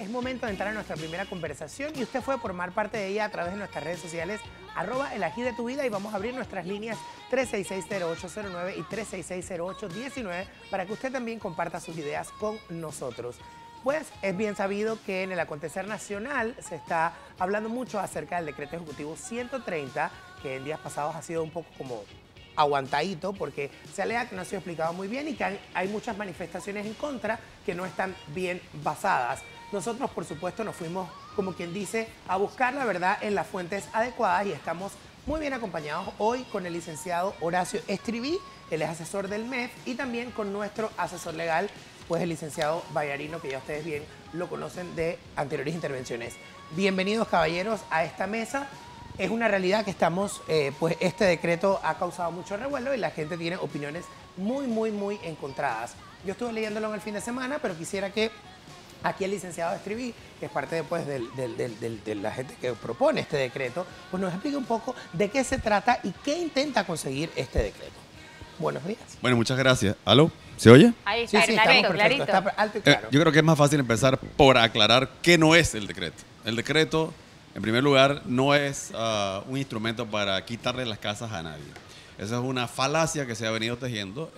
es momento de entrar a nuestra primera conversación y usted puede formar parte de ella a través de nuestras redes sociales @elagidetuvida y vamos a abrir nuestras líneas 366-0809 y 366-0819 para que usted también comparta sus ideas con nosotros. Pues es bien sabido que en el acontecer nacional se está hablando mucho acerca del decreto ejecutivo 130, que en días pasados ha sido un poco como aguantadito porque se alega que no ha sido explicado muy bien y que hay muchas manifestaciones en contra que no están bien basadas. Nosotros, por supuesto, nos fuimos, como quien dice, a buscar la verdad en las fuentes adecuadas y estamos muy bien acompañados hoy con el licenciado Horacio Estriví, él es asesor del MEF, y también con nuestro asesor legal, pues el licenciado Vallarino, que ya ustedes bien lo conocen de anteriores intervenciones. Bienvenidos, caballeros, a esta mesa. Es una realidad que estamos, pues este decreto ha causado mucho revuelo y la gente tiene opiniones muy encontradas. Yo estuve leyéndolo en el fin de semana, pero quisiera que aquí el licenciado Estriví, que es parte después de la gente que propone este decreto, pues nos explique un poco de qué se trata y qué intenta conseguir este decreto. Buenos días. Bueno, muchas gracias. ¿Aló? ¿Se oye? Ahí está, Sí, clarito, estamos perfecto, clarito. está alto y claro. Yo creo que es más fácil empezar por aclarar qué no es el decreto. El decreto, en primer lugar, no es un instrumento para quitarle las casas a nadie. Esa es una falacia que se ha venido tejiendo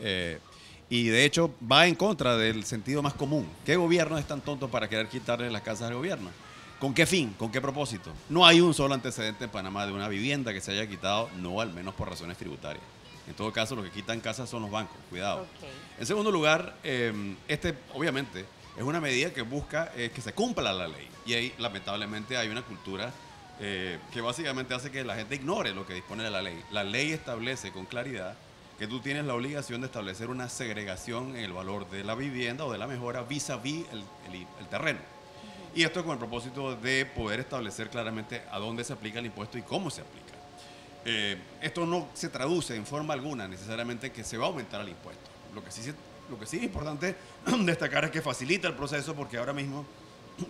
y de hecho va en contra del sentido más común. ¿Qué gobierno es tan tonto para querer quitarle las casas al gobierno? ¿Con qué fin? ¿Con qué propósito? No hay un solo antecedente en Panamá de una vivienda que se haya quitado, no al menos por razones tributarias. En todo caso, lo que quitan casas son los bancos, cuidado. Okay. En segundo lugar, obviamente, es una medida que busca que se cumpla la ley. Y ahí, lamentablemente, hay una cultura que básicamente hace que la gente ignore lo que dispone de la ley. La ley establece con claridad que tú tienes la obligación de establecer una segregación en el valor de la vivienda o de la mejora vis-a-vis el terreno. Y esto con el propósito de poder establecer claramente a dónde se aplica el impuesto y cómo se aplica. Esto no se traduce en forma alguna necesariamente que se va a aumentar el impuesto. Lo que sí es importante destacar es que facilita el proceso porque ahora mismo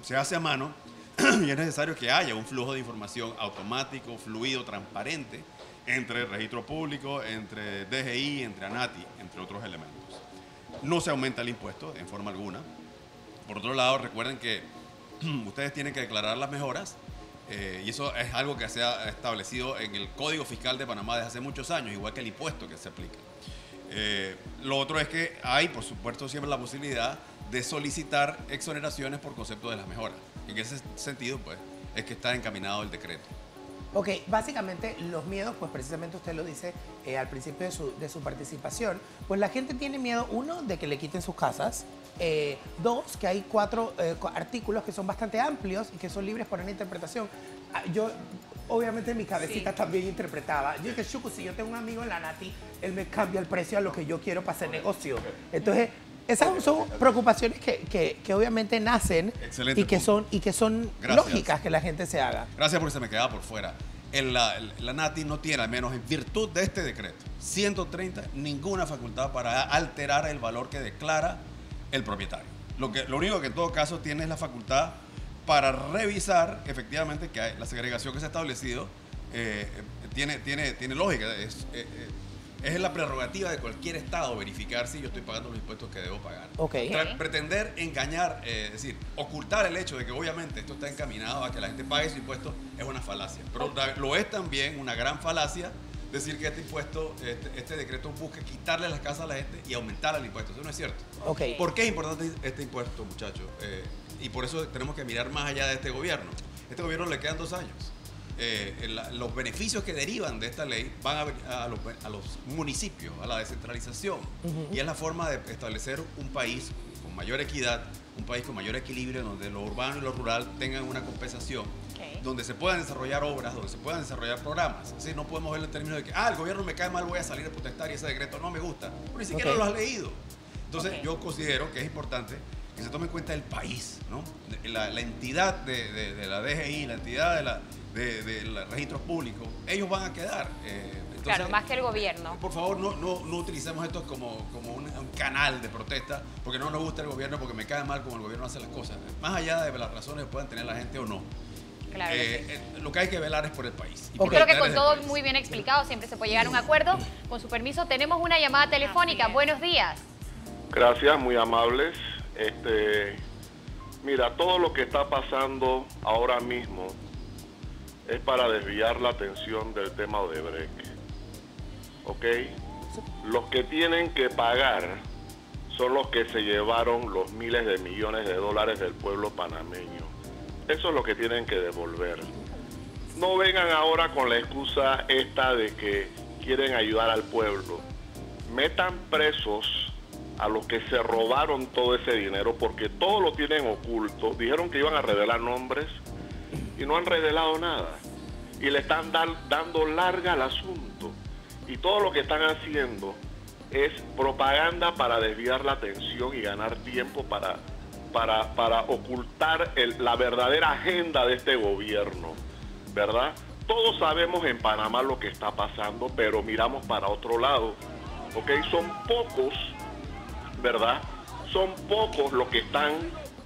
se hace a mano y es necesario que haya un flujo de información automático, fluido, transparente entre el registro público, entre DGI, entre ANATI, entre otros elementos. No se aumenta el impuesto en forma alguna. Por otro lado, recuerden que ustedes tienen que declarar las mejoras. Y eso es algo que se ha establecido en el Código Fiscal de Panamá desde hace muchos años, igual que el impuesto que se aplica. Lo otro es que hay, por supuesto, siempre la posibilidad de solicitar exoneraciones por concepto de las mejoras. En ese sentido, pues, es que está encaminado el decreto. Ok, básicamente los miedos, pues precisamente usted lo dice al principio de su participación, pues la gente tiene miedo, uno, de que le quiten sus casas, dos, que hay 4 artículos que son bastante amplios y que son libres para una interpretación. Yo, obviamente, en mi cabecita también interpretaba. Yo dije, Chucu, si yo tengo un amigo en la Nati, él me cambia el precio a lo que yo quiero para hacer negocio. Entonces, esas son preocupaciones que obviamente nacen y que son lógicas que la gente se haga. Gracias porque se me quedaba por fuera. La NATI no tiene, al menos en virtud de este decreto 130, ninguna facultad para alterar el valor que declara el propietario. Lo único que en todo caso tiene es la facultad para revisar efectivamente que la segregación que se ha establecido tiene lógica. Es la prerrogativa de cualquier estado verificar si yo estoy pagando los impuestos que debo pagar. Okay. Pretender engañar, es decir, ocultar el hecho de que obviamente esto está encaminado a que la gente pague su impuesto es una falacia. Pero lo es también una gran falacia decir que este impuesto, este decreto busca quitarle las casas a la gente y aumentar el impuesto. Eso no es cierto. Okay. ¿Por qué es importante este impuesto, muchachos? Y por eso tenemos que mirar más allá de este gobierno. Este gobierno le quedan 2 años. Los beneficios que derivan de esta ley van a los municipios, a la descentralización. Y es la forma de establecer un país con mayor equidad, un país con mayor equilibrio, donde lo urbano y lo rural tengan una compensación, donde se puedan desarrollar obras, donde se puedan desarrollar programas. Es decir, no podemos verlo en términos de que el gobierno me cae mal, voy a salir a protestar y ese decreto no me gusta. Pero ni siquiera lo has leído. Entonces, yo considero que es importante que se tome en cuenta el país, ¿no? La entidad de la DGI, la entidad del registro público, ellos van a quedar. Entonces, claro, más que el gobierno. Por favor, no utilicemos esto como un canal de protesta, porque no nos gusta el gobierno, porque me cae mal como el gobierno hace las cosas. Más allá de las razones que puedan tener la gente o no. Claro lo que hay que velar es por el país. Yo creo que con todo muy bien explicado siempre se puede llegar a un acuerdo. Con su permiso, tenemos una llamada telefónica. Buenos días. Gracias, muy amables. Mira, todo lo que está pasando ahora mismo es para desviar la atención del tema Odebrecht. ¿Ok? Los que tienen que pagar son los que se llevaron los miles de millones de dólares del pueblo panameño. Eso es lo que tienen que devolver. No vengan ahora con la excusa esta de que quieren ayudar al pueblo. Metan presos a los que se robaron todo ese dinero, porque todo lo tienen oculto. Dijeron que iban a revelar nombres y no han revelado nada. Y le están dando larga al asunto. Y todo lo que están haciendo es propaganda para desviar la atención y ganar tiempo para ocultar la verdadera agenda de este gobierno, ¿verdad? Todos sabemos en Panamá lo que está pasando, pero miramos para otro lado, ¿ok? Son pocos, ¿verdad? Son pocos los que están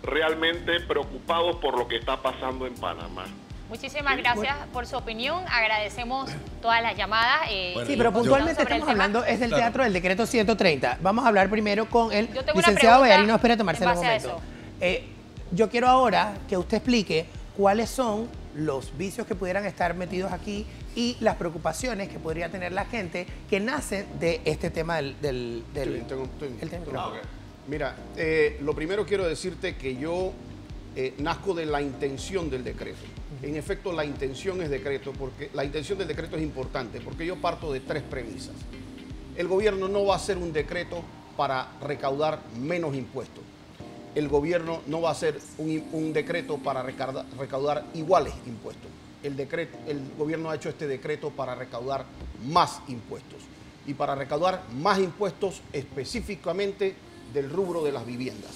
realmente preocupados por lo que está pasando en Panamá. Muchísimas gracias por su opinión. Agradecemos todas las llamadas. Sí, pero puntualmente estamos hablando es del teatro del decreto 130. Vamos a hablar primero con el licenciado Vallarino. Espérate, Marcelo, un momento. Yo quiero ahora que usted explique cuáles son los vicios que pudieran estar metidos aquí y las preocupaciones que podría tener la gente que nacen de este tema del Mira, lo primero quiero decirte que yo nazco de la intención del decreto. En efecto, la intención es decreto, porque la intención del decreto es importante, porque yo parto de tres premisas. El gobierno no va a hacer un decreto para recaudar menos impuestos. El gobierno no va a hacer un decreto para recaudar iguales impuestos. El gobierno ha hecho este decreto para recaudar más impuestos. Y para recaudar más impuestos específicamente del rubro de las viviendas.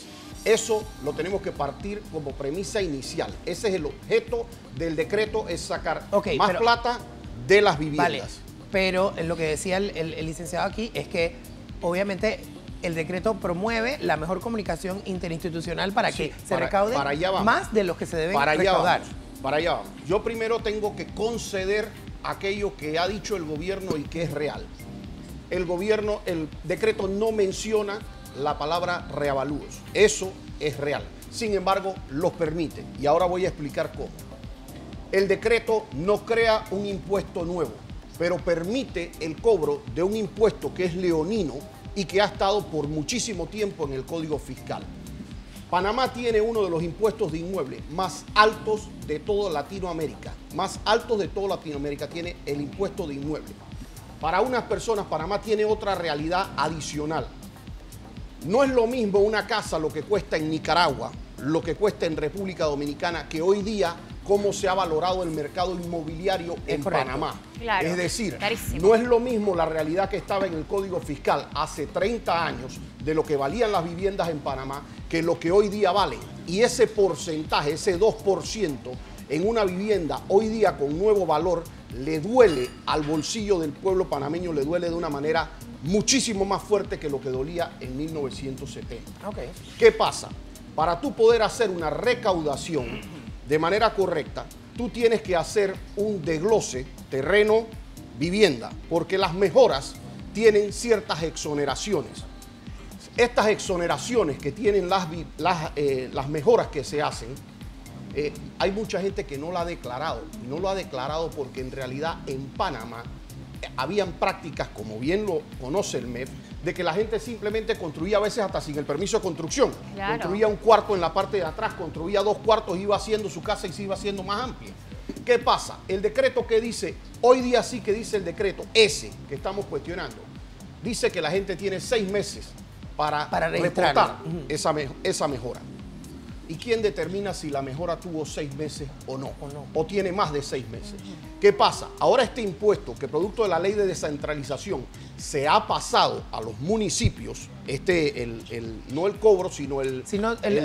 Eso lo tenemos que partir como premisa inicial. Ese es el objeto del decreto, es sacar más plata de las viviendas. Vale, pero lo que decía el licenciado aquí es que obviamente el decreto promueve la mejor comunicación interinstitucional para que se recaude más de los que se deben recaudar. Para allá vamos. Yo primero tengo que conceder aquello que ha dicho el gobierno y que es real. El decreto no menciona la palabra reavalúos. Eso es real. Sin embargo, los permite. Y ahora voy a explicar cómo. El decreto no crea un impuesto nuevo, pero permite el cobro de un impuesto que es leonino y que ha estado por muchísimo tiempo en el Código Fiscal. Panamá tiene uno de los impuestos de inmueble más altos de toda Latinoamérica. Más altos de toda Latinoamérica tiene el impuesto de inmueble. Para unas personas, Panamá tiene otra realidad adicional. No es lo mismo una casa lo que cuesta en Nicaragua, lo que cuesta en República Dominicana, que hoy día cómo se ha valorado el mercado inmobiliario en Panamá. Claro, es decir, carísimo. no es lo mismo la realidad que estaba en el Código Fiscal hace 30 años de lo que valían las viviendas en Panamá que lo que hoy día valen. Y ese porcentaje, ese 2% en una vivienda hoy día con nuevo valor, le duele al bolsillo del pueblo panameño, le duele de una manera muchísimo más fuerte que lo que dolía en 1970. ¿Qué pasa? Para tú poder hacer una recaudación de manera correcta, tú tienes que hacer un desglose terreno, vivienda, porque las mejoras tienen ciertas exoneraciones. Estas exoneraciones que tienen las mejoras que se hacen, hay mucha gente que no la ha declarado. Y no lo ha declarado porque en realidad en Panamá habían prácticas, como bien lo conoce el MEF, de que la gente simplemente construía a veces hasta sin el permiso de construcción. Claro. Construía un cuarto en la parte de atrás, construía 2 cuartos, iba haciendo su casa y se iba haciendo más amplia. ¿Qué pasa? El decreto que dice, hoy día sí que dice el decreto, ese que estamos cuestionando, dice que la gente tiene 6 meses para reportar esa mejora. ¿Y quién determina si la mejora tuvo 6 meses o no? O tiene más de 6 meses. ¿Qué pasa? Ahora este impuesto, que producto de la ley de descentralización, se ha pasado a los municipios, no el cobro, sino el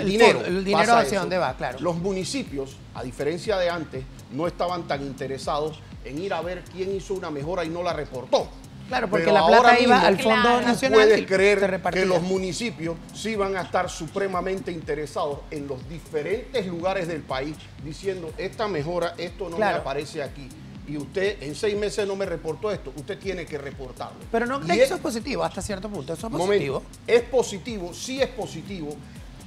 dinero. El dinero hacia dónde va, claro. Los municipios, a diferencia de antes, no estaban tan interesados en ir a ver quién hizo una mejora y no la reportó. Claro, porque la plata iba al Fondo Nacional. Puedes creer que los municipios sí van a estar supremamente interesados en los diferentes lugares del país diciendo, esta mejora, esto no me aparece aquí. Y usted en 6 meses no me reportó esto, usted tiene que reportarlo. Pero no cree que eso es positivo hasta cierto punto, ¿eso es positivo? Es positivo, sí es positivo,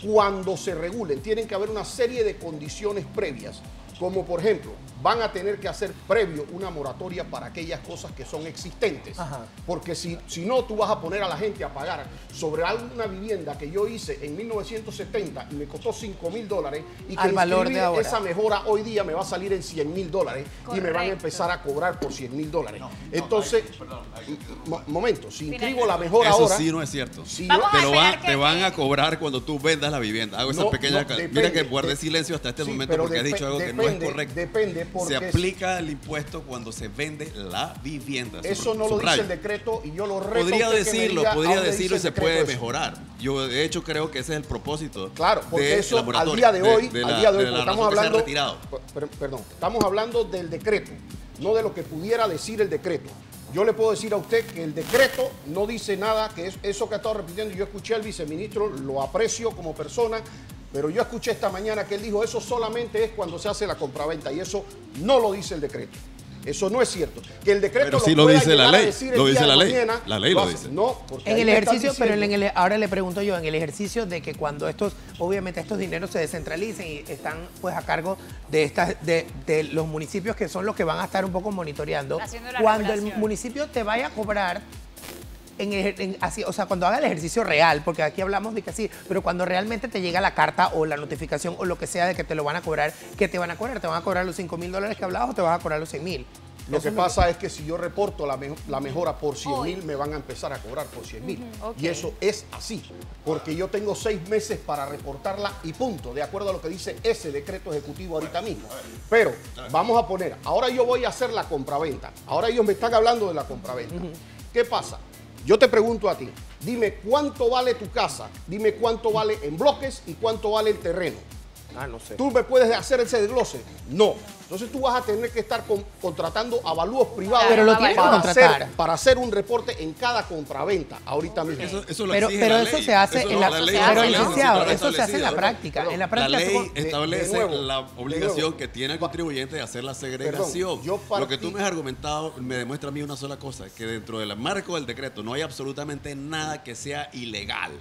cuando se regulen, tienen que haber una serie de condiciones previas, como por ejemplo, van a tener que hacer previo una moratoria para aquellas cosas que son existentes. Ajá. Porque si no, tú vas a poner a la gente a pagar sobre alguna vivienda que yo hice en 1970 y me costó $5.000 y que Al valor de ahora. esa mejora hoy día me va a salir en $100.000 y me van a Correcto. empezar a cobrar por $100.000. Entonces, momento, si inscribo la Finaliza. mejora Eso ahora... sí no es cierto. si Vamos yo- a Te esperar que- te van a cobrar cuando tú vendas la vivienda. Hago esa No, pequeña... no, depende, Mira que guardé de- silencio hasta este sí, momento pero porque has dicho algo que no es correcto. Depende porque... Se aplica el impuesto cuando se vende la vivienda. Eso no lo dice el decreto y yo lo reto. Podría a usted que me decirlo, diga a podría dónde decirlo y dice se el puede decreto eso. mejorar. Yo de hecho creo que ese es el propósito. Claro, porque de eso la al moratoria, día de hoy, de al la- día de hoy, de la porque estamos razón que se han hablando, retirado. perdón, estamos hablando del decreto, no de lo que pudiera decir el decreto. Yo le puedo decir a usted que el decreto no dice nada, que es eso que ha estado repitiendo. Yo escuché al viceministro, lo aprecio como persona, pero yo escuché esta mañana que él dijo eso solamente es cuando se hace la compraventa y eso no lo dice el decreto. Eso no es cierto. Que el decreto Pero sí lo pueda dice la llegar a ley, decir el lo día dice de la ley. mañana, La ley lo hace. dice. No, porque En ahí el me están ejercicio, pero diciendo- ahora le pregunto yo, en el ejercicio de que cuando obviamente estos dineros se descentralicen y están pues a cargo de los municipios que son los que van a estar un poco monitoreando, Haciendo la cuando el regulación. municipio te vaya a cobrar así, o sea, cuando haga el ejercicio real, porque aquí hablamos de que sí, pero cuando realmente te llega la carta o la notificación o lo que sea de que te lo van a cobrar, ¿qué te van a cobrar? ¿Te van a cobrar los $5.000 que hablabas o te van a cobrar los 100.000? Lo Eso que es pasa es que si yo reporto la mejora por 100.000, Hoy. me van a empezar a cobrar por 100.000. ok. Y eso es así, porque yo tengo 6 meses para reportarla y punto, de acuerdo a lo que dice ese decreto ejecutivo ahorita mismo. Pero vamos a poner, ahora yo voy a hacer la compraventa. Ahora ellos me están hablando de la compraventa. ¿Qué pasa? Yo te pregunto a ti, dime cuánto vale tu casa, dime cuánto vale en bloques y cuánto vale el terreno. Ah, no sé. ¿Tú me puedes hacer ese desglose? No. Entonces tú vas a tener que estar contratando avalúos privados Pero lo tienes que contratar. para hacer un reporte en cada compraventa ahorita mismo. Eso lo Pero exige la eso ley. se hace Eso en no, la, ley se pero hace, ¿no? licenciado, está eso se hace en la establecida. práctica. Perdón, En la La práctica ley de establece nuevo, la obligación nuevo. que tiene el contribuyente de hacer la segregación. yo Lo que tú partí- me has argumentado me demuestra a mí una sola cosa, que dentro del marco del decreto no hay absolutamente nada que sea ilegal.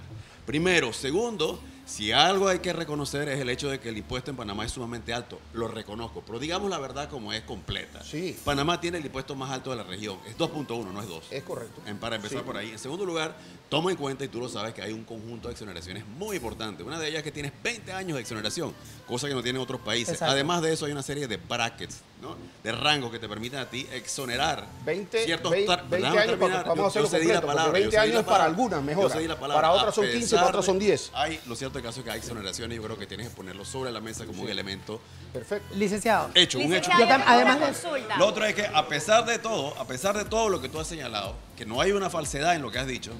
Primero. Segundo, si algo hay que reconocer es el hecho de que el impuesto en Panamá es sumamente alto. Lo reconozco, pero digamos la verdad como es completa. Sí. Panamá tiene el impuesto más alto de la región. Es 2.1, no es 2. Es correcto. Para empezar Sí. por ahí. En segundo lugar, toma en cuenta, y tú lo sabes, que hay un conjunto de exoneraciones muy importantes. Una de ellas es que tienes 20 años de exoneración, cosa que no tienen otros países. Exacto. Además de eso, hay una serie de brackets, ¿no? De rangos que te permiten a ti exonerar 20 ciertos 20 tar- 20 déjame años, terminar. vamos a hacerlo Yo cedí la completo, porque palabra, 20 yo cedí la años para palabra. algunas mejoras, Yo cedí la palabra. para otras son A 15, para otras son 10. Hay, lo cierto del caso es que hay exoneraciones, yo creo que tienes que ponerlo sobre la mesa como un elemento Perfecto. Licenciado, hecho, un hecho. Licenciado, Yo tengo además una de- consulta. Lo otro es que a pesar de todo lo que tú has señalado, que no hay una falsedad en lo que has dicho,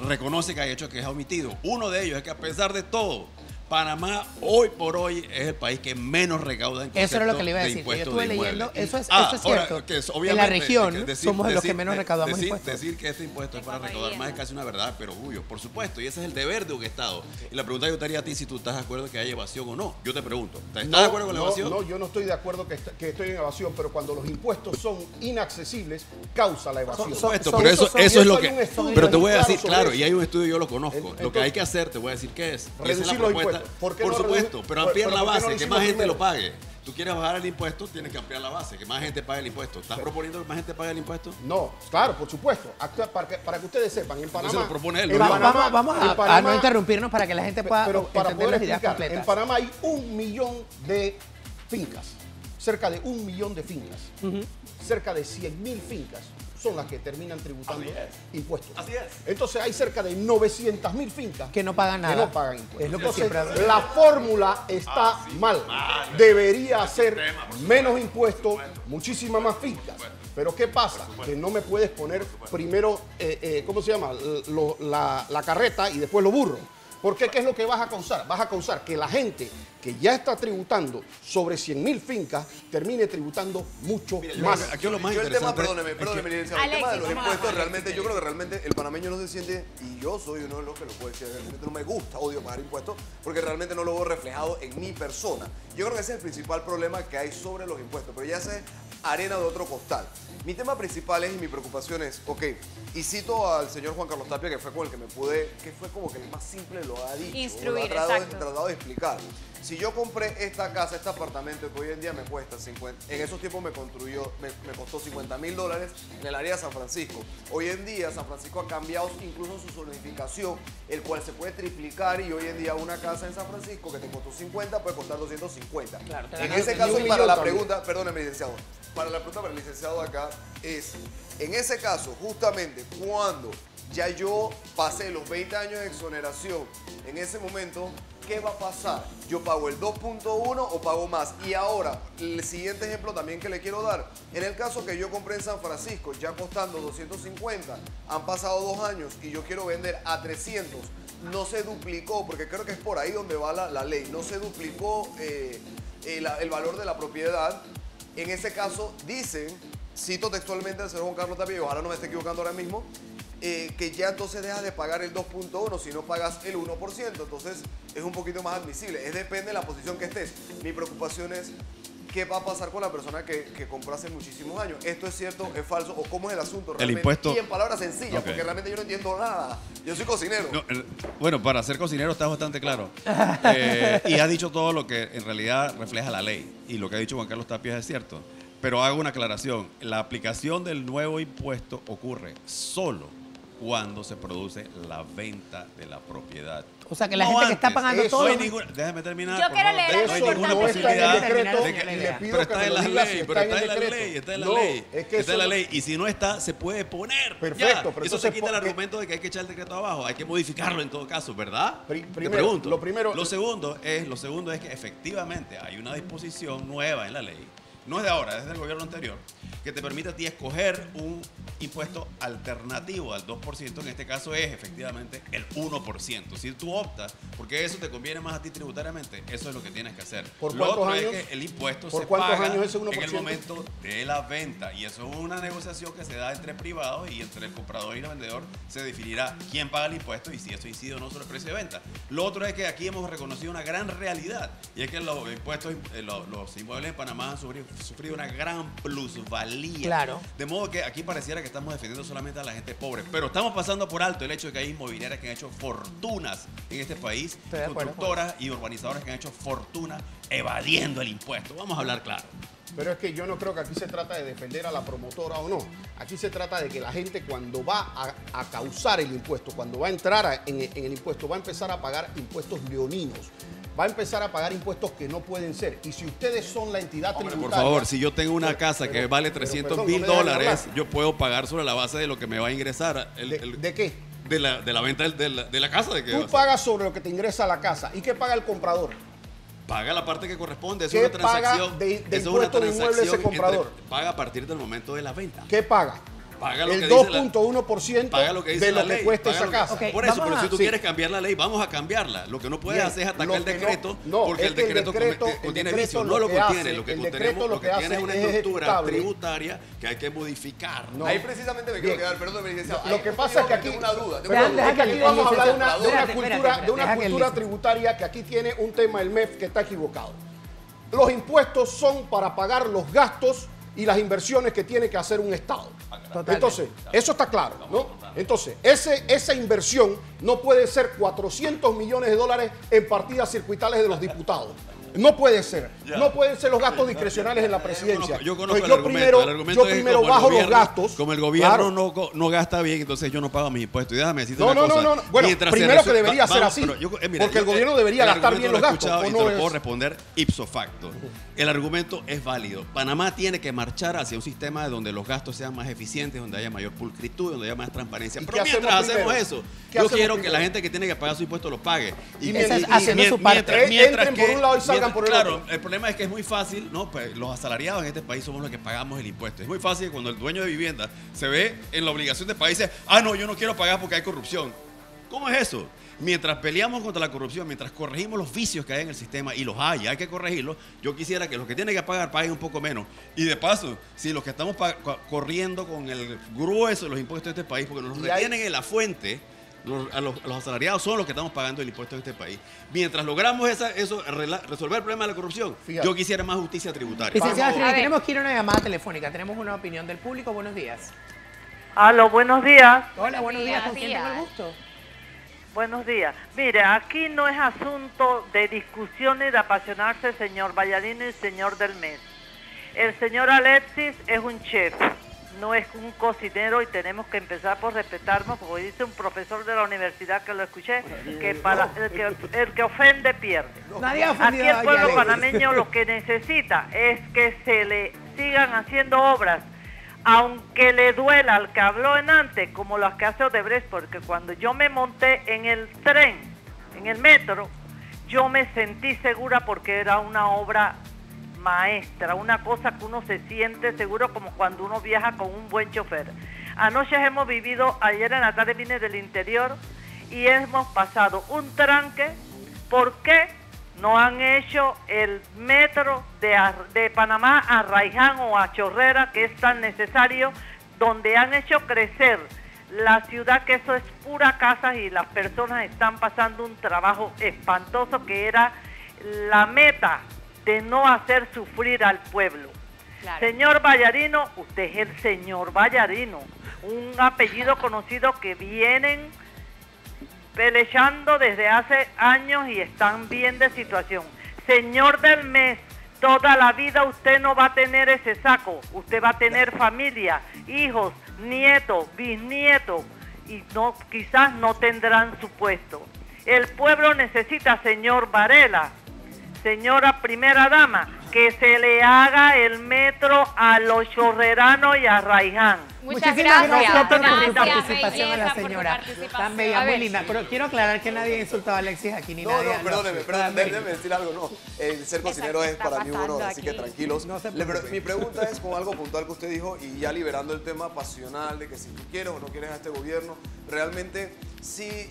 reconoce que hay hechos que has omitido. Uno de ellos es que a pesar de todo, Panamá hoy por hoy es el país que menos recauda en eso era lo que le iba a de decir. Que yo impuestos estuve de leyendo, inmuebles. eso es Ahora, cierto. que es, En la obviamente, región decir- somos los que decir- menos recaudamos decir- impuestos. Decir que este impuesto es para Epa, recaudar más es casi una verdad, pero obvio, por supuesto. Y ese es el deber de un Estado. Y la pregunta que yo te haría a ti si tú estás de acuerdo que hay evasión o no. Yo te pregunto, ¿estás de acuerdo con la evasión? No, yo no estoy de acuerdo que estoy en evasión, pero cuando los impuestos son inaccesibles, causa la evasión. Por supuesto, son- pero son- eso es lo hay un que... estudio Pero te muy voy a decir, sobre claro, eso. y hay un estudio, yo lo conozco. Lo que Entonces, hay que hacer, te voy a decir qué es. Y esa es la reducir los propuesta. impuestos. ¿Por qué Por no supuesto, reducir- pero ampliar pero la por qué no base, lo que hicimos más gente primero? lo pague. Tú quieres bajar el impuesto, tienes que ampliar la base, que más gente pague el impuesto. ¿Estás proponiendo que más gente pague el impuesto? No, claro, por supuesto. Para que ustedes sepan, en Panamá... lo propone él, en no yo. Panamá- vamos en a Panamá- no interrumpirnos para que la gente pueda pero para entender poder las ideas explicar, completas. en Panamá hay 1 millón de fincas, cerca de 1 millón de fincas, cerca de 100.000 fincas son las que terminan tributando impuestos. Así es. Entonces hay cerca de 900.000 fincas Que no pagan nada. que no pagan impuestos. Es lo que Entonces, siempre- la fórmula está mal. Debería ser menos impuestos, muchísimas más fincas. Pero ¿qué pasa? Que no me puedes poner primero, ¿cómo se llama? La carreta y después los burros. Porque ¿qué es lo que vas a causar? Vas a causar que la gente que ya está tributando sobre 100.000 fincas termine tributando mucho más. Aquí lo más Yo el tema, interesante... perdóneme, licenciado, el Alexis, tema de los vamos a impuestos, Alexis. realmente, yo creo que realmente el panameño no se siente, y yo soy uno de los que lo puede decir, realmente no me gusta, odio pagar impuestos, porque realmente no lo veo reflejado en mi persona. Yo creo que ese es el principal problema que hay sobre los impuestos, pero ya sé, arena de otro costal. Mi tema principal es y mi preocupación es, ok, y cito al señor Juan Carlos Tapia, que fue con el que me pude, que fue como que el más simple lo ha dicho. Instruir, lo ha exacto. tratado de explicar. Si yo compré esta casa, este apartamento que hoy en día me cuesta 50, en esos tiempos me costó $50,000 en el área de San Francisco. Hoy en día San Francisco ha cambiado incluso su zonificación, el cual se puede triplicar y hoy en día una casa en San Francisco que te costó 50 puede costar 250. Claro, En ese caso, y para la pregunta, perdóneme, licenciado, para la pregunta para el licenciado acá es, en ese caso, justamente cuando ya yo pasé los 20 años de exoneración, en ese momento, ¿qué va a pasar? ¿Yo pago el 2.1 o pago más? Y ahora, el siguiente ejemplo también que le quiero dar. En el caso que yo compré en San Francisco, ya costando 250, han pasado 2 años y yo quiero vender a 300, no se duplicó, porque creo que es por ahí donde va la ley, no se duplicó el valor de la propiedad. En ese caso, dicen, cito textualmente al señor Juan Carlos Tapia, y ojalá no me esté equivocando ahora mismo, que ya entonces dejas de pagar el 2.1 si no pagas el 1%. Entonces es un poquito más admisible. Depende de la posición que estés. Mi preocupación es qué va a pasar con la persona que compró hace muchísimos años. ¿Esto es cierto, es falso o cómo es el asunto realmente? El impuesto... Y en palabras sencillas, Ok. porque realmente yo no entiendo nada. Yo soy cocinero. No, bueno, para ser cocinero está bastante claro. Y ha dicho todo lo que en realidad refleja la ley. Y lo que ha dicho Juan Carlos Tapia es cierto. Pero hago una aclaración. La aplicación del nuevo impuesto ocurre solo cuando se produce la venta de la propiedad. O sea, que la No gente que está antes. pagando Eso todo... No hay ninguna, déjame terminar. Yo por quiero favor. leer No algo hay Eso ninguna no está en posibilidad el decreto de que- y le pido pero que está me en lo la diga ley, si pero está en está el en la decreto. ley, está en la No, ley. es que Está en la eso ley. Y si no está, se puede poner. Perfecto, Ya. pero Eso entonces, se quita el ¿por qué? argumento de que hay que echar el decreto abajo. Hay que modificarlo en todo caso, ¿verdad? Te Primero, pregunto. lo segundo es que efectivamente hay una disposición nueva en la ley. No es de ahora, es del gobierno anterior, que te permite a ti escoger un impuesto alternativo al 2%, en este caso es efectivamente el 1%. Si tú optas, porque eso te conviene más a ti tributariamente, eso es lo que tienes que hacer. ¿Por Lo cuántos otro años? es que el impuesto ¿Por se cuántos paga años ese en 1%? el momento de la venta, y eso es una negociación que se da entre privados y entre el comprador y el vendedor se definirá quién paga el impuesto y si eso incide o no sobre el precio de venta. Lo otro es que aquí hemos reconocido una gran realidad, y es que los impuestos, los inmuebles en Panamá han sufrido una gran plusvalía. Claro. De modo que aquí pareciera que estamos defendiendo solamente a la gente pobre, pero estamos pasando por alto el hecho de que hay inmobiliarias que han hecho fortunas en este país, Estoy de acuerdo. constructoras y urbanizadoras que han hecho fortuna evadiendo el impuesto. Vamos a hablar claro. Pero es que yo no creo que aquí se trata de defender a la promotora o no. Aquí se trata de que la gente cuando va a causar el impuesto, cuando va a entrar en el impuesto, va a empezar a pagar impuestos leoninos. Va a empezar a pagar impuestos que no pueden ser. Y si ustedes son la entidad Hombre, tributaria... por favor, si yo tengo una Pero- casa que pero- vale pero, 300 perdón, mil no me dejan dólares, hablar. yo puedo pagar sobre la base de lo que me va a ingresar. ¿De qué? De la venta de la casa. De que Tú pagas sobre lo que te ingresa a la casa. ¿Y qué paga el comprador? paga la parte que corresponde. Es ¿Qué una transacción. paga de eso es una impuesto de inmueble ese transacción comprador? paga a partir del momento de la venta. ¿Qué paga? Paga lo El que dice la- 2.1% paga lo que dice de la lo que ley, cuesta paga esa lo que- casa. Ok, Por eso, vamos pero a- si tú sí. quieres cambiar la ley, vamos a cambiarla. Lo que no puedes Bien, hacer es atacar lo el que no- decreto, no, porque es el que el decreto decreto- el contiene decreto vicios. lo No lo que contiene. hace- Lo que el contenemos, decreto lo lo que que tiene es hace una es estructura ejecutable. tributaria que hay que modificar. No. Ahí precisamente me quiero Bien. quedar, perdón, licenciado. Lo Ahí que pasa es que aquí, tengo una duda. Deja- deja es que que aquí el vamos a hablar de licenciado- una espérate, cultura, espérate, de una deja que el cultura licenciado- tributaria que aquí tiene un tema el MEF que está equivocado. Los impuestos son para pagar los gastos y las inversiones que tiene que hacer un Estado. Totalmente. Entonces, eso está claro, ¿no? Entonces, esa inversión no puede ser 400 millones de dólares en partidas circuitales de los diputados. No puede ser. Ya. No pueden ser los gastos discrecionales en la presidencia. Yo conozco Entonces, el argumento. El argumento yo es primero como el bajo los gobierno- gastos. Como el gobierno Claro. no gasta bien, entonces yo no pago mis impuestos. Y déjame decirte No, una no, cosa. no, no. Bueno, Mientras se primero que resuelva- debería ser vamos, así, pero porque el gobierno debería el gastar argumento bien lo los he gastos, escuchado ¿o y no te lo es? puedo responder ipso facto. El argumento es válido. Panamá tiene que marchar hacia un sistema donde los gastos sean más eficientes, donde haya mayor pulcritud, donde haya más transparencia. ¿Y Pero qué mientras hacemos hacemos primero? eso, ¿Qué yo hacemos quiero que primero? la gente que tiene que pagar su impuesto lo pague. Esa es haciendo su parte. Entren por un lado y salgan por el claro, otro. el problema es que es muy fácil, ¿no? Pues los asalariados en este país somos los que pagamos el impuesto. Es muy fácil cuando el dueño de vivienda se ve en la obligación de pagar y dice, no, yo no quiero pagar porque hay corrupción. ¿Cómo es eso? Mientras peleamos contra la corrupción, mientras corregimos los vicios que hay en el sistema, y los hay que corregirlos, yo quisiera que los que tienen que pagar paguen un poco menos. Y de paso, si los que estamos corriendo con el grueso de los impuestos de este país, porque nos Y hay- retienen en la fuente, los asalariados son los que estamos pagando el impuesto en este país. Mientras logramos resolver el problema de la corrupción, Fíjate. yo quisiera más justicia tributaria. Licenciada A Astrid, ver. tenemos que ir a una llamada telefónica. Tenemos una opinión del público. Buenos días. Aló, buenos días. Hola, buenos días. ¿Con Buenos quién tengo el días. gusto? Buenos días. Mire, aquí no es asunto de discusión y de apasionarse, señor Vallarino y señor del mes. El señor Alexis es un chef, no es un cocinero y tenemos que empezar por respetarnos, porque dice un profesor de la universidad que lo escuché, que para el que ofende pierde. Nadie ha Aquí ofendido el a pueblo Alexis. panameño lo que necesita es que se le sigan haciendo obras, aunque le duela al que habló en antes, como las que hace Odebrecht, porque cuando yo me monté en el tren, en el metro, yo me sentí segura porque era una obra maestra, una cosa que uno se siente seguro como cuando uno viaja con un buen chofer. Anoche hemos vivido, ayer en la tarde vine del interior y hemos pasado un tranque. ¿Por qué no han hecho el metro de Panamá a Raiján o a Chorrera, que es tan necesario, donde han hecho crecer la ciudad, que eso es pura casa y las personas están pasando un trabajo espantoso, que era la meta de no hacer sufrir al pueblo? Claro. Señor Vallarino, usted es el señor Vallarino, un apellido conocido que vienen peleando desde hace años y están bien de situación. Señor del mes, toda la vida usted no va a tener ese saco, usted va a tener familia, hijos, nietos, bisnietos, y no, quizás no tendrán su puesto. El pueblo necesita, señor Varela, señora primera dama, que se le haga el metro a los chorreranos y a Raiján. Muchas Muchísimas gracias. por su Gracias, participación a la belleza, por tu señora. participación. Tan bella, A muy ver. linda. Pero quiero aclarar que nadie ha insultado a Alexis aquí ni No, nadie. perdóneme, déjeme decir algo, no. El ser cocinero es está para mí un honor, pasando así que aquí? tranquilos. No se Mi preocupe. pregunta es con algo puntual que usted dijo y ya liberando el tema pasional de que si tú quieres o no quieres a este gobierno, realmente sí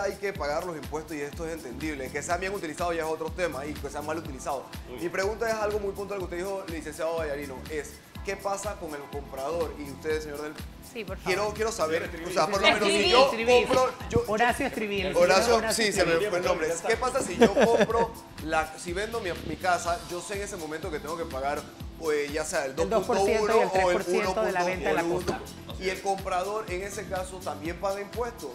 hay que pagar los impuestos y esto es entendible. Que sean bien utilizados ya es otro tema y que sean mal utilizados. Mi pregunta es algo muy puntual que usted dijo, licenciado Vallarino, es ¿qué pasa con el comprador? Y usted, señor del... Sí, por favor. Quiero saber, o sea, por lo menos si Escribí, yo Escribí. compro... Horacio Estribil. Horacio, sí, se me Estribil. fue el nombre. ¿Qué pasa si yo compro, si vendo mi casa, yo sé en ese momento que tengo que pagar, ya sea el 2.1 y el o el 3% de la venta de la 1.1? costa. Y el comprador en ese caso también paga impuestos.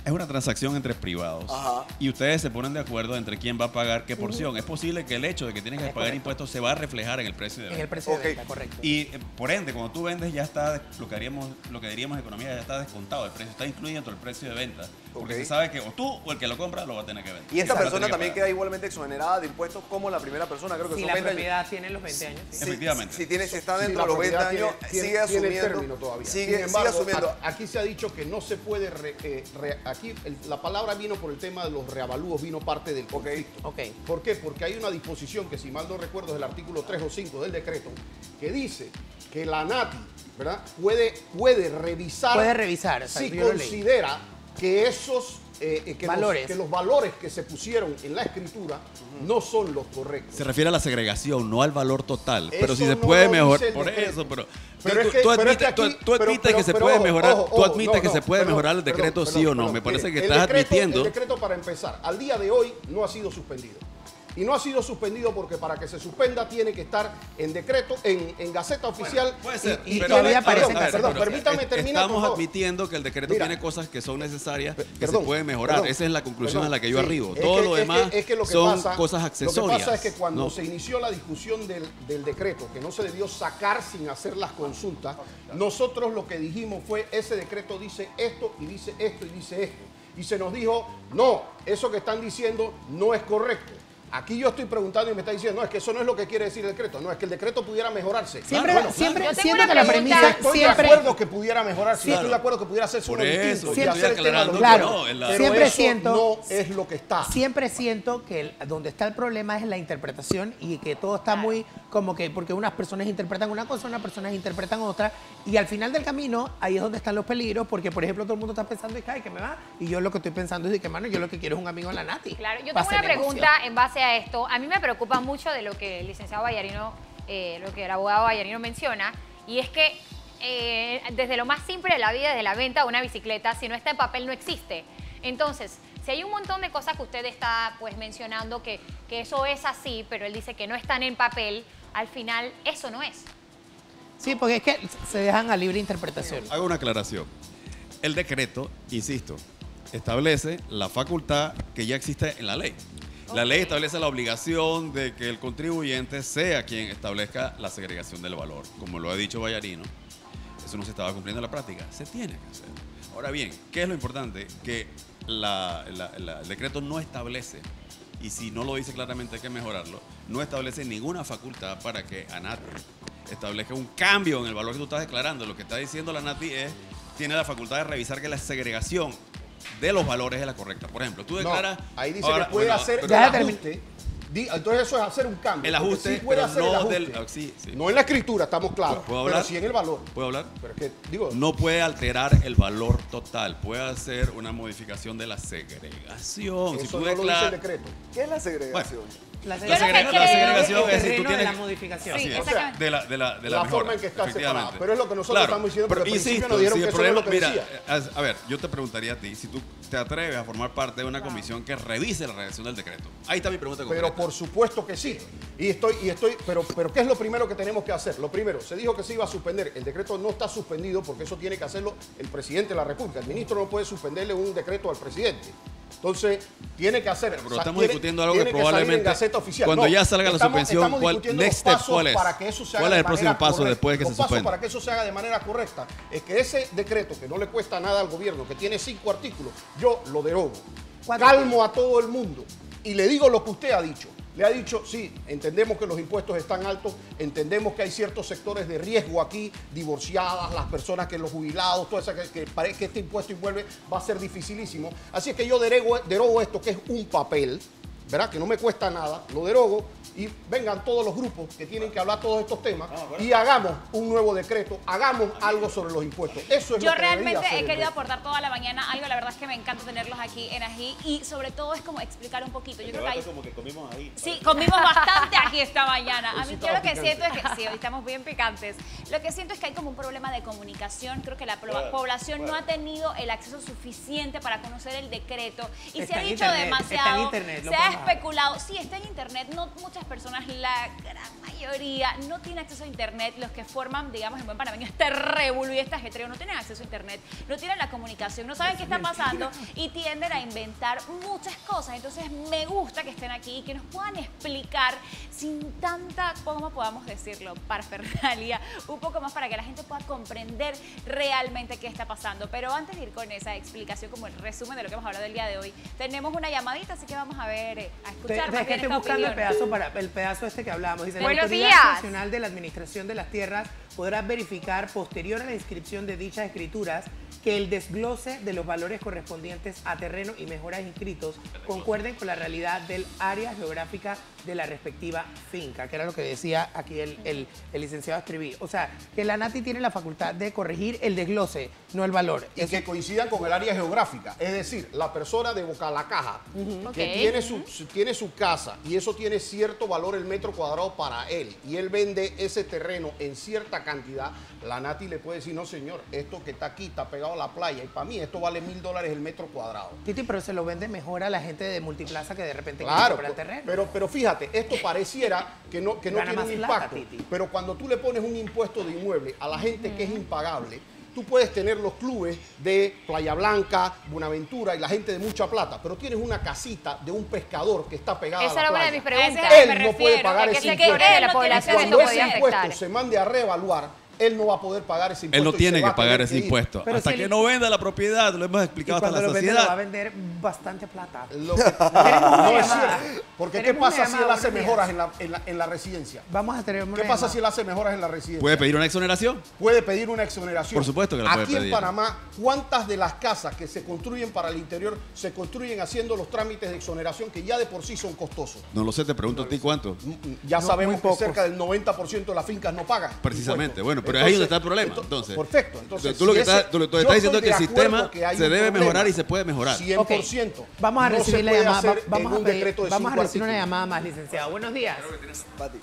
Es una transacción entre privados. Ajá. Y ustedes se ponen de acuerdo entre quién va a pagar qué porción. Es posible que el hecho de que tienen que Es pagar correcto. impuestos se va a reflejar en el precio de En el venta. precio Ok. de venta, correcto. Y por ende, cuando tú vendes ya está, lo que diríamos en economía, ya está descontado el precio, está incluido dentro del precio de venta. Porque Ok. se sabe que o tú o el que lo compra lo va a tener que vender. Y esta Va a persona tener que también pagar. queda igualmente exonerada de impuestos como la primera persona, creo que Si son la 20 años. propiedad tiene los 20 años. sí. Efectivamente. Si está Sí, dentro la de los 20 propiedad años, tiene sigue asumiendo. término todavía. Sigue Sin embargo, asumiendo. aquí se ha dicho que no se puede. Aquí la palabra vino por el tema de los reavalúos, vino parte del conflicto. Ok. ¿Por qué? Porque hay una disposición que, si mal no recuerdo, es el artículo 3 o 5 del decreto, que dice que la NATI, ¿verdad?, puede revisar. Puede revisar, o sea, si yo lo leí. considera que esos. Valores. Que los valores que se pusieron en la escritura no son los correctos. Se refiere a la segregación, no al valor total. Pero Eso si se no puede lo dice mejorar, el por decreto. eso, pero Pero es que- tú pero es que admites, aquí- tú admites pero- que se pero puede ojo, mejorar, ojo, tú ojo, admites que no, se puede perdón, mejorar el decreto, perdón, sí o no. perdón. Me parece Mire, que el estás decreto- admitiendo. El decreto, para empezar, al día de hoy no ha sido suspendido. Y no ha sido suspendido porque para que se suspenda tiene que estar en decreto, en Gaceta Oficial. Puede ser, y pero- todavía a ver, aparece a en ver, Gaceta. Perdón, pero permítame terminar, Estamos por favor. admitiendo que el decreto Mira. tiene cosas que son necesarias, que Perdón, se pueden mejorar. perdón, Esa es la conclusión perdón, a la que yo sí. arribo. Es Todo que- lo es que- demás es que lo que son pasa- cosas accesorias. Lo que pasa es que cuando ¿no? se inició la discusión del decreto, que no se debió sacar sin hacer las consultas, nosotros lo que dijimos fue, ese decreto dice esto y dice esto y dice esto. Y se nos dijo, no, eso que están diciendo no es correcto. Aquí yo estoy preguntando y me está diciendo, no, es que eso no es lo que quiere decir el decreto, no, es que el decreto pudiera mejorarse. Siempre, Bueno, siempre Yo tengo siento una que la pregunta. premisa estoy siempre. de acuerdo que pudiera mejorarse, Sí. estoy de acuerdo que pudiera hacerse Por uno eso, distinto yo y estoy hacer el tema aclarando lo que Claro. no, en la- pero Siempre eso siento- no es lo que está. Siempre siento que donde está el problema es la interpretación y que todo está muy como que porque unas personas interpretan una cosa, unas personas interpretan otra y al final del camino ahí es donde están los peligros porque por ejemplo todo el mundo está pensando que me va y yo lo que estoy pensando es que mano yo lo que quiero es un amigo en la Nati. Claro, yo para tengo una hacer negocio. pregunta en base a esto. A mí me preocupa mucho de lo que el licenciado Vallarino, lo que el abogado Vallarino menciona, y es que desde lo más simple de la vida, desde la venta de una bicicleta, si no está en papel no existe. Entonces, si hay un montón de cosas que usted está pues mencionando que eso es así, pero él dice que no están en papel, al final eso no es. Sí, porque es que se dejan a libre interpretación. Hago una aclaración. El decreto, insisto, establece la facultad que ya existe en la ley. La ley establece la obligación de que el contribuyente sea quien establezca la segregación del valor. Como lo ha dicho Vallarino, eso no se estaba cumpliendo en la práctica. Se tiene que hacer. Ahora bien, ¿qué es lo importante? Que el decreto no establece, y si no lo dice claramente hay que mejorarlo, no establece ninguna facultad para que ANATI establezca un cambio en el valor que tú estás declarando. Lo que está diciendo la ANATI es, tiene la facultad de revisar que la segregación de los valores es la correcta. Por ejemplo, tú declaras... No, ahí dice que puede hacer el ajuste. Entonces eso es hacer un cambio. El ajuste, sí puede hacer no el ajuste. sí. No en la escritura, estamos claros. ¿Puedo hablar? Pero sí en el valor. ¿Puedo hablar? Pero es que, digo, no puede alterar el valor total. Puede hacer una modificación de la segregación. eso Si tú no lo dice el declaras... decreto. ¿Qué es la segregación? La Yo lo que segregación el es si tú terreno de tienes... la modificación. Así Sí, es, exactamente. de la La mejora, forma en que está efectivamente. separada. Pero es lo que nosotros estamos diciendo, pero porque al principio insisto, nos dijeron si que el eso no es lo problema, que mira, decía. a ver, yo te preguntaría a ti, si tú te atreves a formar parte de una comisión que revise la redacción del decreto. Ahí está mi pregunta concreta. Pero por supuesto que sí. Pero ¿qué es lo primero que tenemos que hacer? Lo primero, se dijo que se iba a suspender. El decreto no está suspendido porque eso tiene que hacerlo el presidente de la República. El ministro no puede suspenderle un decreto al presidente. Entonces, tiene que hacer. Pero estamos discutiendo algo que probablemente, Gaceta Oficial. cuando ya salga la suspensión, estamos discutiendo next los step, pasos ¿cuál es? para que eso se haga ¿Cuál es de el próximo manera paso correcta? después de que se Los pasos suspenda? para que eso se haga de manera correcta es que ese decreto, que no le cuesta nada al gobierno, que tiene 5 artículos, yo lo derogo. Calmo a todo el mundo y le digo lo que usted ha dicho. Le ha dicho, sí, entendemos que los impuestos están altos, entendemos que hay ciertos sectores de riesgo aquí, divorciadas, las personas que los jubilados, todo eso, que parece que este impuesto inmueble va a ser dificilísimo. Así es que yo derogo esto, que es un papel, ¿verdad? Que no me cuesta nada, lo derogo y vengan todos los grupos que tienen que hablar todos estos temas y hagamos un nuevo decreto, hagamos algo sobre los impuestos. Eso es Yo lo que debería realmente hacer he el querido decreto. aportar toda la mañana algo, la verdad es que me encanta tenerlos aquí en Ají y sobre todo es como explicar un poquito. Yo creo que hay... como que comimos ahí. Sí, comimos bastante aquí esta mañana. A Hoy sí mí yo lo estaba que siento es picante. que sí, hoy estamos bien picantes. Lo que siento es que hay como un problema de comunicación. Creo que la población no ha tenido el acceso suficiente para conocer el decreto y Está se ha en dicho internet, demasiado. está en internet, lo Se ha podemos bajar. especulado. Sí, está en internet. No muchas personas, la gran mayoría, no tienen acceso a internet. Los que forman, digamos, en buen panameño, este revolú y este ajetreo no tienen acceso a internet, no tienen la comunicación, no saben qué está pasando y tienden a inventar muchas cosas. Entonces me gusta que estén aquí y que nos puedan explicar sin tanta, ¿cómo podamos decirlo? Parfernalia, un poco más para que la gente pueda comprender realmente qué está pasando. Pero antes de ir con esa explicación, como el resumen de lo que hemos hablado el día de hoy, tenemos una llamadita, así que vamos a ver, a escuchar más Es que bien estoy esta buscando opinión. el pedazo este que hablábamos. Dice, la Buenos Autoridad días. Nacional de la Administración de las Tierras podrá verificar posterior a la inscripción de dichas escrituras que el desglose de los valores correspondientes a terreno y mejoras inscritos concuerden con la realidad del área geográfica de la respectiva finca, que era lo que decía aquí el licenciado Estriví. O sea, que la NATI tiene la facultad de corregir el desglose, no el valor. Y que coincidan con el área geográfica. Es decir, la persona de Boca la Caja, Ok. que tiene su casa y eso tiene cierto valor el metro cuadrado para él, y él vende ese terreno en cierta cantidad, la Nati le puede decir, no señor, esto que está aquí está pegado a la playa y para mí esto vale $1,000 el metro cuadrado. Titi, pero se lo vende mejor a la gente de Multiplaza que de repente quiere Claro, comprar el terreno. pero fíjate, esto pareciera que no Gana tiene más un plata, impacto, Titi. pero cuando tú le pones un impuesto de inmueble a la gente que es impagable, tú puedes tener los clubes de Playa Blanca, Buenaventura y la gente de mucha plata, pero tienes una casita de un pescador que está pegada Esa a la era una de playa. mis preguntas. Ese es Él me no puede refiero, pagar es ese que impuesto. sectores de la Él no población tiene- esto Cuando ese podían impuesto afectar. se mande a reevaluar, él no va a poder pagar ese impuesto. Él no y se tiene va que a pagar tener ese que ir. impuesto. Pero Hasta si que él- no venda la propiedad, lo hemos Y explicado hasta cuando la lo vende lo va a sociedad. vender bastante plata. Lo que- una no es llamada. cierto. Porque ¿qué Tenemos una pasa si él llamada, hace buenos mejoras días. en la residencia? Vamos a tener una ¿Qué pasa llamada. si él hace mejoras en la residencia? ¿Puede pedir una exoneración? Puede pedir una exoneración. Por supuesto que la puede Aquí pedir. en Panamá, ¿cuántas de las casas que se construyen para el interior se construyen haciendo los trámites de exoneración que ya de por sí son costosos? No lo sé, te pregunto a ti cuánto. Ya No, sabemos muy que pocos. cerca del 90% de las fincas no pagan Precisamente, impuestos. bueno, pero ahí es donde está el problema, entonces. Perfecto. Entonces, Tú lo que si estás- tú lo que estás yo diciendo estoy es que el de acuerdo sistema que hay se un debe problema. mejorar y se puede mejorar. 100%. Vamos a No recibir se la puede llamada. hacer en un decreto de Vamos a 5 recibir una artículos. llamada más, licenciado. Buenos días. Pati,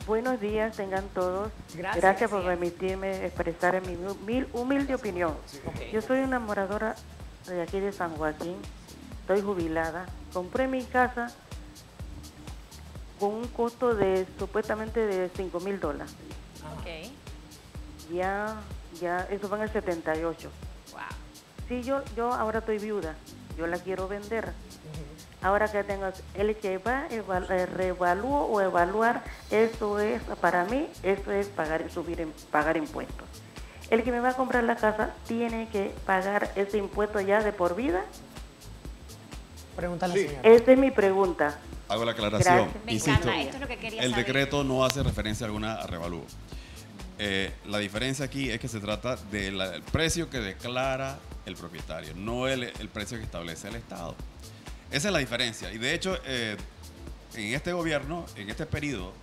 Buenos días, tengan todos. Gracias por permitirme expresar mi humilde opinión. Yo soy una moradora de aquí de San Joaquín, estoy jubilada. Compré mi casa con un costo de supuestamente de $5,000. Ok. Ya, eso van al 78. Wow. Sí, yo ahora estoy viuda, yo la quiero vender. Ahora que tengo el que va a reevaluar o evaluar, eso es, para mí, eso es pagar impuestos. El que me va a comprar la casa tiene que pagar ese impuesto ya de por vida. Pregúntale, Sí. señora. Esa es mi pregunta. Hago la aclaración. Gracias. Me Insisto, encanta, esto es lo que quería el saber. decreto no hace referencia alguna a revalúo. La diferencia aquí es que se trata del precio que declara el propietario, no el precio que establece el Estado. Esa es la diferencia. Y de hecho, en este gobierno, en este periodo,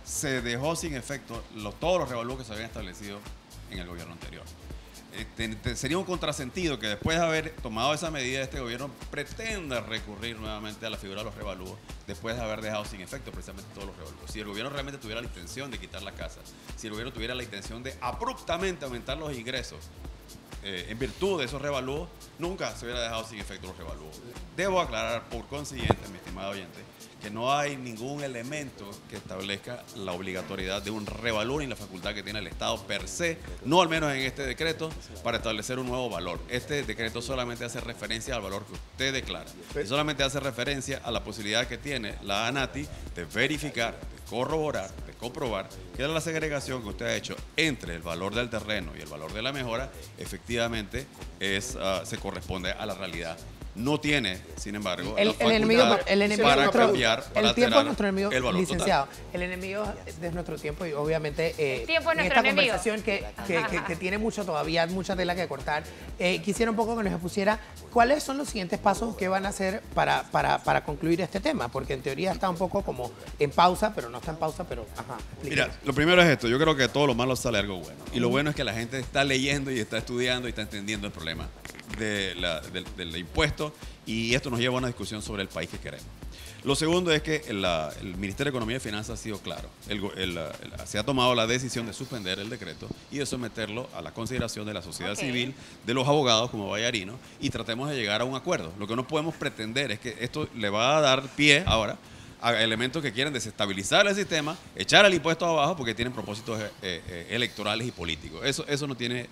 se dejó sin efecto todos los revalúos que se habían establecido en el gobierno anterior. Sería un contrasentido que después de haber tomado esa medida, este gobierno pretenda recurrir nuevamente a la figura de los revalúos después de haber dejado sin efecto precisamente todos los revalúos. Si el gobierno realmente tuviera la intención de quitar la casa, si el gobierno tuviera la intención de abruptamente aumentar los ingresos en virtud de esos revalúos, nunca se hubiera dejado sin efecto los revalúos. Debo aclarar por consiguiente, mi estimado oyente, que no hay ningún elemento que establezca la obligatoriedad de un revalúo ni la facultad que tiene el Estado per se, no al menos en este decreto, para establecer un nuevo valor. Este decreto solamente hace referencia al valor que usted declara y solamente hace referencia a la posibilidad que tiene la ANATI de verificar, de corroborar, de comprobar que la segregación que usted ha hecho entre el valor del terreno y el valor de la mejora efectivamente se corresponde a la realidad. No tiene, sin embargo, El enemigo para nuestro- cambiar, para el tiempo es alterar nuestro enemigo, el valor licenciado. El enemigo de nuestro tiempo y obviamente El tiempo es en nuestro esta enemigo. conversación que tiene mucho todavía, mucha tela que cortar, quisiera un poco que nos expusiera cuáles son los siguientes pasos que van a hacer para concluir este tema, porque en teoría está un poco como en pausa, pero no está en pausa, pero Mira, lo primero es esto, yo creo que de todo lo malo sale algo bueno. Y lo bueno es que la gente está leyendo y está estudiando y está entendiendo el problema del impuesto, y esto nos lleva a una discusión sobre el país que queremos. Lo segundo es que el Ministerio de Economía y Finanzas ha sido claro. Se ha tomado la decisión de suspender el decreto y de someterlo a la consideración de la sociedad civil, de los abogados como Vallarino, y tratemos de llegar a un acuerdo. Lo que no podemos pretender es que esto le va a dar pie ahora a elementos que quieren desestabilizar el sistema, echar el impuesto abajo porque tienen propósitos electorales y políticos. Eso no tiene...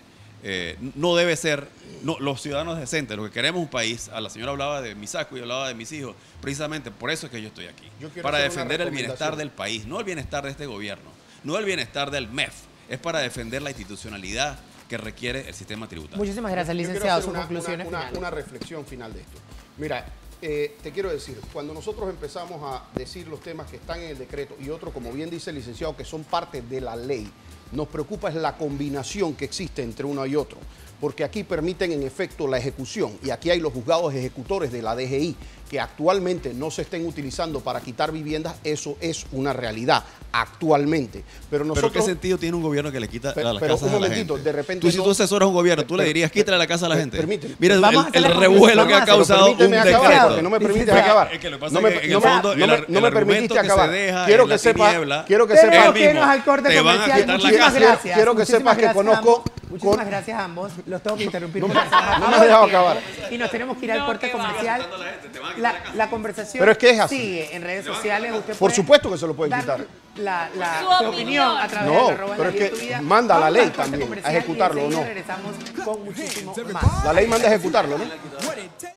no debe ser, los ciudadanos decentes, lo que queremos un país. A la señora hablaba de mi saco y hablaba de mis hijos, precisamente por eso es que yo estoy aquí, para defender el bienestar del país, no el bienestar de este gobierno, no el bienestar del MEF, es para defender la institucionalidad que requiere el sistema tributario. Muchísimas gracias, Yo licenciado. quiero Sus hacer conclusiones una finales. reflexión final de esto. Mira, te quiero decir, cuando nosotros empezamos a decir los temas que están en el decreto y otros, como bien dice el licenciado, que son parte de la ley, nos preocupa es la combinación que existe entre uno y otro, porque aquí permiten en efecto la ejecución y aquí hay los juzgados ejecutores de la DGI que actualmente no se estén utilizando para quitar viviendas. Eso es una realidad actualmente. Pero nosotros... ¿Pero qué sentido tiene un gobierno que le quita las casas un a la momentito, gente? de repente... Si tú asesoras a un gobierno, tú le dirías, quítale la casa a la gente. Permíteme. Mira Vamos a hacer el la revuelo que conclusión. ha causado un Permíteme acabar, decreto. porque no me permites acabar. Es que lo que pasa No me- es que en no el me- fondo no me- el no me argumento permitiste que acabar. se deja Quiero en que la sepa- tiniebla quiero que es sepa- el Tenemos que mismo. irnos al corte Te van a comercial. quitar la Muchísimas casa. gracias. Quiero que sepas que Muchísimas gracias conozco- a ambos. Muchísimas gracias a ambos. Los tengo que interrumpir. No me- porque se nos no me acaba has dejado el tiempo. acabar. Y nos tenemos que ir al corte comercial. La conversación Pero es que es así. sigue en redes sociales. Usted Por puede supuesto que se lo pueden dar quitar. su opinión a través No, de @la pero es Vida que Tu Vida. manda la Vamos ley al corte también a comercial y ejecutarlo, ¿o enseguida no? regresamos con muchísimo más. La ley manda a ejecutarlo, ¿no?